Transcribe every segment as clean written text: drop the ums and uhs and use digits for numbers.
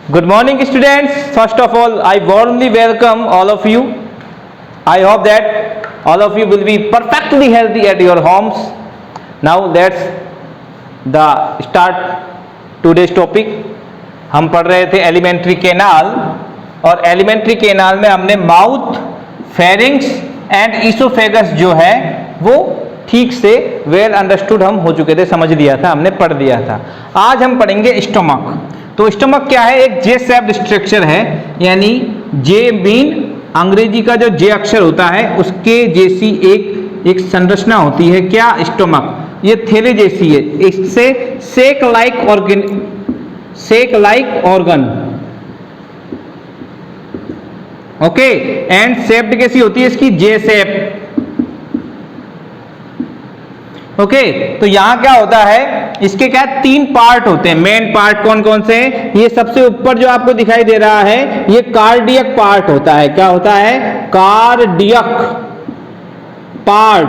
Good morning, students. First of all, I warmly welcome all of you. I hope that all of you will be perfectly healthy at your homes. Now let's start today's topic. हम पढ़ रहे थे alimentary canal, और alimentary canal में हमने mouth, pharynx and oesophagus जो है वो ठीक से वेल अंडरस्टूड हम हो चुके थे, समझ लिया था, हमने पढ़ लिया था। आज हम पढ़ेंगे स्टमक। तो स्टमक क्या है? एक जे शेप्ड स्ट्रक्चर है, यानी जे मीन अंग्रेजी का जो जे अक्षर होता है उसके जैसी एक संरचना होती है। क्या? स्टमक। ये थैले जैसी है, इससे sac like organ, okay. And shaped कैसी होती है इसकी? J shape, okay. तो यहां क्या होता है, इसके क्या तीन पार्ट होते हैं। मेन पार्ट कौन कौन से हैं? ये सबसे ऊपर जो आपको दिखाई दे रहा है ये कार्डियक पार्ट होता है। क्या होता है? Cardiac part,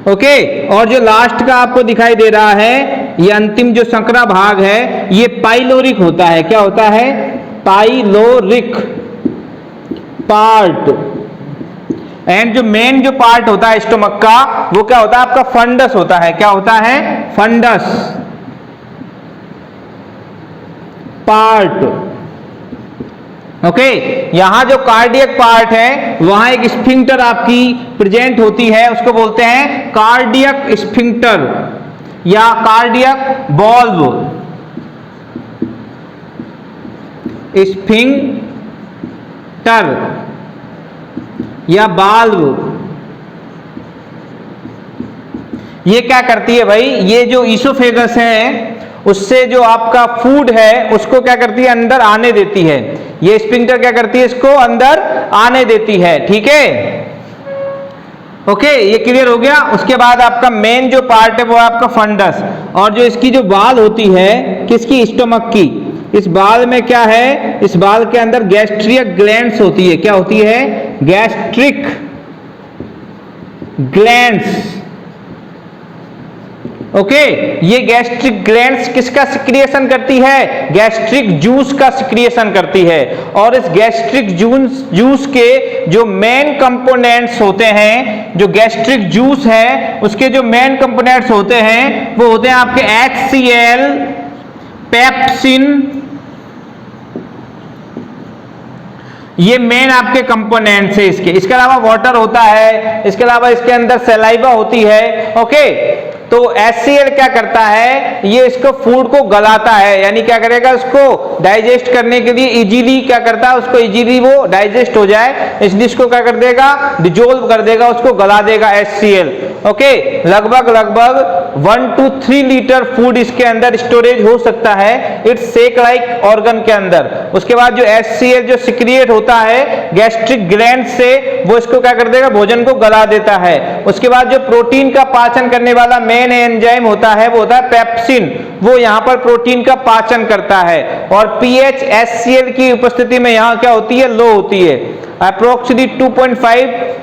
okay. और जो लास्ट का आपको दिखाई दे रहा है, ये अंतिम जो संकरा भाग है, ये पाइलोरिक होता है। क्या होता है? Pyloric part. एंड जो मेन जो पार्ट होता है स्टमक का, वो क्या होता है? आपका फंडस होता है। क्या होता है? Fundus part, okay. यहां जो कार्डियक पार्ट है वहां एक स्फिंक्टर आपकी प्रेजेंट होती है, उसको बोलते हैं कार्डियक स्फिंक्टर या कार्डियक बॉल्व, स्फिंक्टर या बाल्व। ये क्या करती है भाई? ये जो ईसोफेगस है उससे जो आपका फूड है उसको क्या करती है? अंदर आने देती है। ये स्फिंक्टर क्या करती है? इसको अंदर आने देती है, ठीक है, ओके। ये क्लियर हो गया। उसके बाद आपका मेन जो पार्ट है वो है आपका फंडस, और जो इसकी जो बाल होती है किसकी? स्टमक की। इस बाल में क्या है? इस बाल के अंदर गैस्ट्रिक ग्लैंड्स होती है। क्या होती है? Gastric glands, okay. ये गैस्ट्रिक ग्लैंड्स किसका सिक्रिएशन करती है? गैस्ट्रिक जूस का सिक्रिएशन करती है। और इस गैस्ट्रिक जूस के जो मेन कंपोनेंट्स होते हैं, जो गैस्ट्रिक जूस है उसके जो मेन कंपोनेंट्स होते हैं वो होते हैं आपके HCl, पेप्सिन, ये मेन आपके कंपोनेंट्स है इसके। इसके अलावा वाटर होता है, इसके अलावा इसके अंदर सलाइवा होती है, ओके। तो HCl क्या करता है? ये इसको फूड को गलाता है, यानी क्या करेगा? उसको डाइजेस्ट करने के लिए इजीली क्या करता है? उसको इजीली वो डाइजेस्ट हो जाए, इसलिए इसको क्या कर देगा? डिजोल्व कर देगा, उसको गला देगा HCl, ओके। लगभग 1 to 3 लीटर फूड इसके अंदर स्टोरेज हो सकता है इट्स सेक लाइक ऑर्गन के अंदर। उसके बाद जो HCl जो सिक्रिएट होता है गैस्ट्रिक ग्लैंड से, वो इसको क्या कर देगा? भोजन को गला देता है। उसके बाद जो प्रोटीन का पाचन करने वाला मेन एंजाइम होता है वो होता है पेप्सिन, वो यहां पर प्रोटीन का पाचन करता है। और पीएच HCl की उपस्थिति में यहां क्या होती है? लो होती है, अप्रोक्सीमेटली 2.5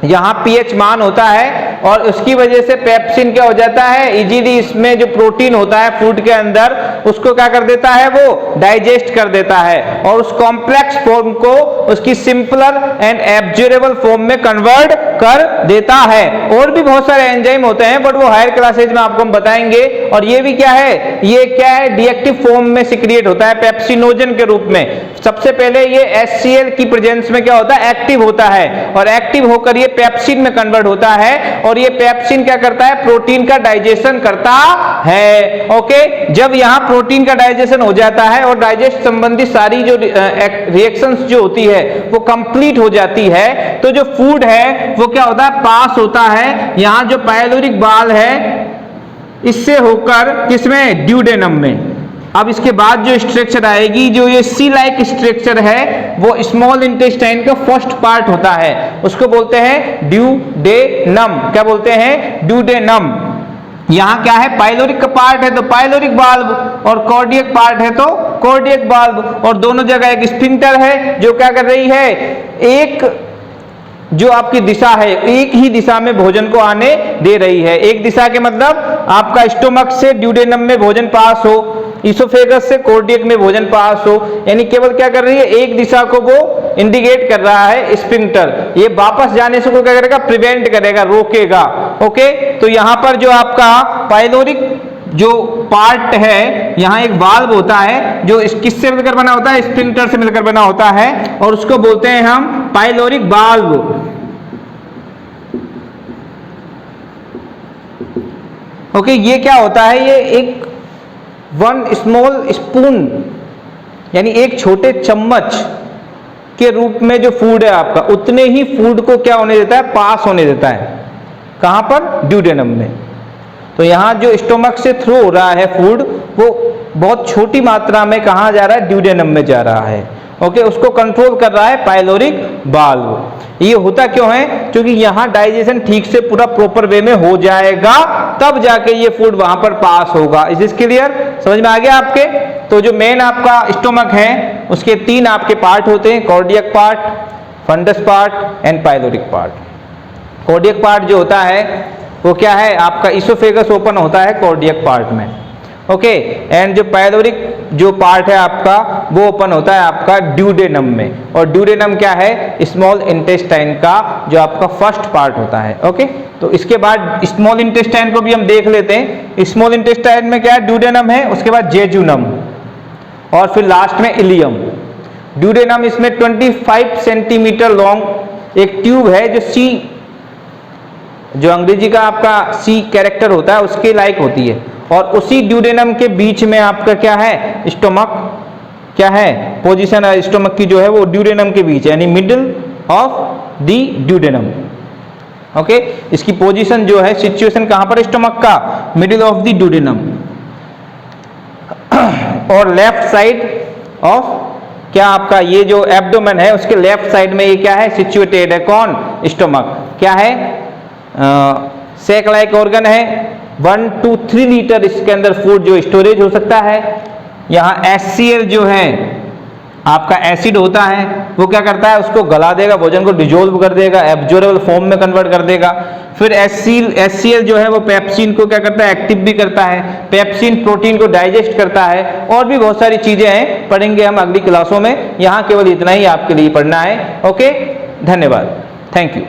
यहां पीएच मान होता है। और उसकी वजह से पेप्सिन क्या हो जाता है? इजीली इसमें जो प्रोटीन होता है फूड के अंदर उसको क्या कर देता है? वो डाइजेस्ट कर देता है, और उस कॉम्प्लेक्स फॉर्म को उसकी सिंपलर एंड एब्जॉर्बेबल फॉर्म में कन्वर्ट कर देता है। और भी बहुत सारे एंजाइम होते हैं, बट वो हायर क्लासेज में आपको हम बताएंगे। और ये भी क्या है? ये क्या है? डिएक्टिव फॉर्म में सिक्रिएट होता है पेप्सिनोजन के रूप में। सबसे पहले ये HCl की प्रेजेंस में क्या होता है? एक्टिव होता है, और एक्टिव होकर ये पेप्सिन में कन्वर्ट होता है। और ये पेप्सिन क्या करता है? प्रोटीन का डाइजेशन करता है, ओके। जब यहां प्रोटीन का डाइजेशन हो जाता है और डाइजेस्ट संबंधी सारी जो रिएक्शंस जो होती है वो कंप्लीट हो जाती है, तो जो फूड है वो क्या होता है? पास होता है यहां जो पाइलोरिक बाल है इससे होकर किसमें? ड्यूडेनम में। अब इसके बाद जो स्ट्रक्चर आएगी, जो ये सी लाइक स्ट्रक्चर है, वो स्मॉल इंटेस्टाइन का फर्स्ट पार्ट होता है, उसको बोलते हैं ड्यूडेनम। क्या बोलते हैं? ड्यूडेनम। यहां क्या है? पाइलोरिक का पार्ट है तो पाइलोरिक बाल्व, और कार्डियक पार्ट है तो कार्डियक बाल्व। और दोनों जगह एक स्फिंक्टर है जो क्या कर रही है? एक जो आपकी दिशा है, एक ही दिशा में भोजन को आने दे रही है। एक दिशा के मतलब आपका स्टोमक से ड्यूडेनम में भोजन पास हो, इसोफेगस से कार्डियक में भोजन पास हो, यानी केवल क्या कर रही है, एक दिशा को वो इंडिकेट कर रहा है स्फिंक्टर, ये वापस जाने से को क्या करेगा, प्रिवेंट करेगा, रोकेगा। ओके, तो यहां पर जो आपका पाइलोरिक जो पार्ट है, यहां एक वाल्व होता है जो किससे मिलकर बना होता है, स्फिंक्टर से मिलकर बना होता है, और उसको बोलते हैं हम पाइलोरिक वाल्व। ओके, ये क्या होता है, ये एक वन स्मॉल स्पून यानी एक छोटे चम्मच के रूप में जो फूड है आपका, उतने ही फूड को क्या होने देता है, पास होने देता है। कहां पर, ड्यूडेनम में। तो यहां जो स्टोमक से थ्रू हो रहा है फूड, वो बहुत छोटी मात्रा में कहां जा रहा है, ड्यूडेनम में जा रहा है। ओके, उसको कंट्रोल कर रहा है पाइलोरिक वाल्व। ये होता क्यों है, क्योंकि यहां डाइजेशन ठीक से पूरा प्रॉपर वे में हो जाएगा, तब जाके ये फूड वहां पर पास होगा। इज दिस क्लियर, समझ में आ गया आपके? तो जो मेन आपका स्टोमक है उसके 3 आपके पार्ट होते हैं, cardiac part, fundus part and pyloric part. Cardiac part जो होता है वो क्या है आपका, इसोफेगस ओपन होता है कार्डियक पार्ट में। ओके, एंड जो पाइलोरिक जो पार्ट है आपका वो ओपन होता है आपका ड्यूडेनम में, और ड्यूडेनम क्या है, स्मॉल इंटेस्टाइन का जो आपका फर्स्ट पार्ट होता है। ओके, तो इसके बाद स्मॉल इंटेस्टाइन को भी हम देख लेते हैं। स्मॉल इंटेस्टाइन में क्या है, ड्यूडेनम है, उसके बाद जेजुनम, और फिर लास्ट में इलियम। ड्यूडेनम इसमें 25 सेंटीमीटर लॉन्ग एक ट्यूब है, जो सी, जो अंग्रेजी का आपका सी कैरेक्टर होता है उसके लाइक होती है, और उसी ड्यूडेनम के बीच में आपका क्या है, स्टोमक क्या है, पोजीशन है स्टोमक की जो है वो ड्यूडेनम के बीच है, यानी middle of the duodenum. Okay, इसकी पोजीशन जो है, सिचुएशन कहां पर, स्टोमक का मिडिल ऑफ द ड्यूडेनम, और लेफ्ट साइड ऑफ क्या आपका ये जो एब्डोमेन है उसके लेफ्ट साइड में ये क्या है, सिचुएटेड है, कौन, स्टोमक। क्या है, सैक लाइक ऑर्गन है, 1 to 3 लीटर इसके अंदर फूड जो स्टोरेज हो सकता है। यहाँ HCl जो है आपका एसिड होता है, वो क्या करता है, उसको गला देगा, भोजन को डिजोल्व कर देगा, एब्जॉर्बेबल फॉर्म में कन्वर्ट कर देगा। फिर HCl जो है वो पेप्सिन को क्या करता है, एक्टिव भी करता है, पेप्सिन प्रोटीन को डाइजेस्ट करता है, और भी बहुत सारी चीजें हैं, पढ़ेंगे हम अगली क्लासों में। यहाँ केवल इतना ही आपके लिए पढ़ना है। ओके, धन्यवाद, थैंक यू।